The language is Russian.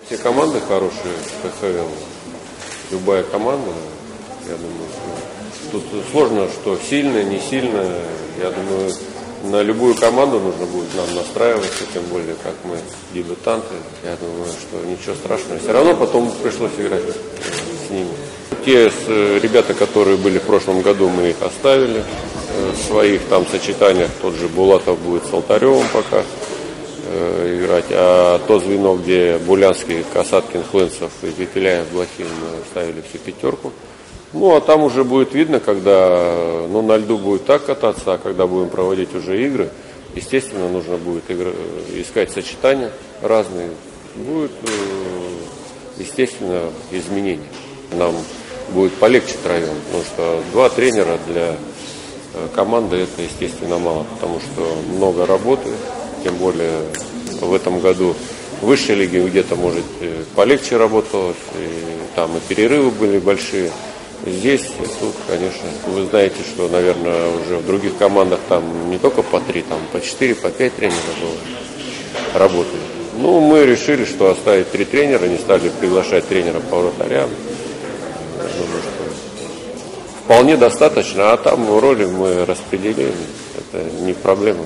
Все команды хорошие в КХЛ. Любая команда, я думаю, что тут сложно, что сильная, не сильная. Я думаю, на любую команду нужно будет нам настраиваться, тем более, как мы дебютанты. Я думаю, что ничего страшного. Все равно потом пришлось играть с ними. Те ребята, которые были в прошлом году, мы их оставили в своих там сочетаниях. Тот же Булатов будет с Алтаревым пока играть, а то звено, где Булянский, Касаткин, Хлынцев и Пепеляев, Блохин, мы ставили всю пятерку. Ну, а там уже будет видно, когда на льду будет так кататься, а когда будем проводить уже игры, естественно, нужно будет искать сочетания разные. Будет, естественно, изменения. Нам будет полегче втроем, потому что 2 тренера для команды это, естественно, мало, потому что много работы, тем более в этом году в высшей лиге где-то, может, полегче работалось, и там и перерывы были большие. Здесь, тут, конечно, вы знаете, что, наверное, уже в других командах там не только по 3, там по 4, по 5 тренеров было, работали. Ну, мы решили, что оставить 3 тренера, не стали приглашать тренера по вратарям. Я думаю, что вполне достаточно, а там роли мы распределили, это не проблема.